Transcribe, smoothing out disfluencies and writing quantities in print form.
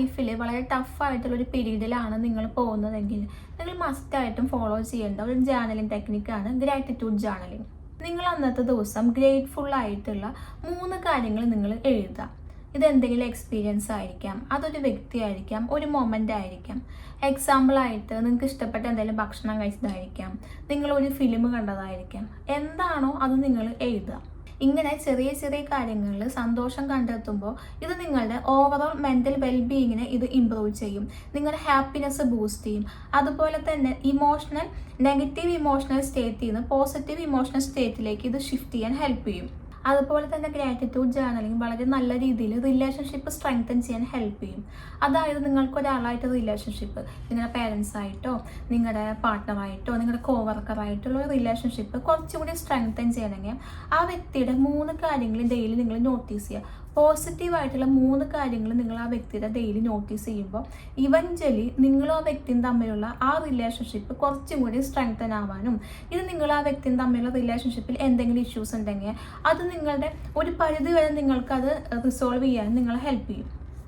ലൈഫിൽ വളരെ ടഫായിട്ടുള്ളൊരു പീരീഡിലാണ് നിങ്ങൾ പോകുന്നതെങ്കിൽ നിങ്ങൾ മസ്റ്റായിട്ടും ഫോളോ ചെയ്യേണ്ട ഒരു ജേർണലിംഗ് ടെക്നിക്കാണ് ഗ്രാറ്റിറ്റ്യൂഡ് ജേർണലിംഗ്. നിങ്ങൾ അന്നത്തെ ദിവസം ഗ്രേറ്റ്ഫുൾ ആയിട്ടുള്ള 3 കാര്യങ്ങൾ നിങ്ങൾ എഴുതുക. ഇതെന്തെങ്കിലും എക്സ്പീരിയൻസ് ആയിരിക്കാം, അതൊരു വ്യക്തി ആയിരിക്കാം, ഒരു മൊമെൻ്റ് ആയിരിക്കാം. എക്സാമ്പിളായിട്ട് നിങ്ങൾക്ക് ഇഷ്ടപ്പെട്ട എന്തെങ്കിലും ഭക്ഷണം കഴിച്ചതായിരിക്കാം, നിങ്ങളൊരു ഫിലിം കണ്ടതായിരിക്കാം. എന്താണോ അത് നിങ്ങൾ എഴുതുക. ഇങ്ങനെ ചെറിയ ചെറിയ കാര്യങ്ങളിൽ സന്തോഷം കണ്ടെത്തുമ്പോൾ ഇത് നിങ്ങളുടെ ഓവറോൾ മെൻ്റൽ വെൽബീയിങ്ങിനെ ഇത് ഇമ്പ്രൂവ് ചെയ്യും, നിങ്ങളുടെ ഹാപ്പിനെസ് ബൂസ്റ്റ് ചെയ്യും. അതുപോലെ തന്നെ നെഗറ്റീവ് ഇമോഷണൽ സ്റ്റേറ്റിൽ നിന്ന് പോസിറ്റീവ് ഇമോഷണൽ സ്റ്റേറ്റിലേക്ക് ഇത് ഷിഫ്റ്റ് ചെയ്യാൻ ഹെൽപ്പ് ചെയ്യും. അതുപോലെ തന്നെ ഗ്രാറ്റിറ്റ്യൂഡ് ജേർണലിംഗ് വളരെ നല്ല രീതിയിൽ റിലേഷൻഷിപ്പ് സ്ട്രെങ്തൻ ചെയ്യാൻ ഹെൽപ്പ് ചെയ്യും. അതായത് നിങ്ങൾക്ക് ഒരാളായിട്ട് റിലേഷൻഷിപ്പ്, നിങ്ങളുടെ പേരൻസായിട്ടോ നിങ്ങളുടെ പാർട്ട്ണറായിട്ടോ നിങ്ങളുടെ കോവർക്കറായിട്ടുള്ള ഒരു റിലേഷൻഷിപ്പ് കുറച്ചുകൂടി സ്ട്രെങ്തൻ ചെയ്യണമെങ്കിൽ ആ വ്യക്തിയുടെ 3 കാര്യങ്ങൾ ഡെയിലി നിങ്ങൾ നോട്ടീസ് ചെയ്യുക. പോസിറ്റീവായിട്ടുള്ള 3 കാര്യങ്ങൾ നിങ്ങൾ ആ വ്യക്തിയുടെ ഡെയിലി നോട്ടീസ് ചെയ്യുമ്പോൾ ഇവഞ്ച്വലി നിങ്ങളും ആ വ്യക്തിയും തമ്മിലുള്ള ആ റിലേഷൻഷിപ്പ് കുറച്ചും കൂടി സ്ട്രെങ്തൻ ആവാനും ഇത് നിങ്ങൾ ആ വ്യക്തിയും തമ്മിലുള്ള റിലേഷൻഷിപ്പിൽ എന്തെങ്കിലും ഇഷ്യൂസ് ഉണ്ടെങ്കിൽ അത് നിങ്ങളുടെ ഒരു പരിധി വരെ നിങ്ങൾക്കത് റിസോൾവ് ചെയ്യാനും നിങ്ങളെ ഹെൽപ്പ് ചെയ്യും.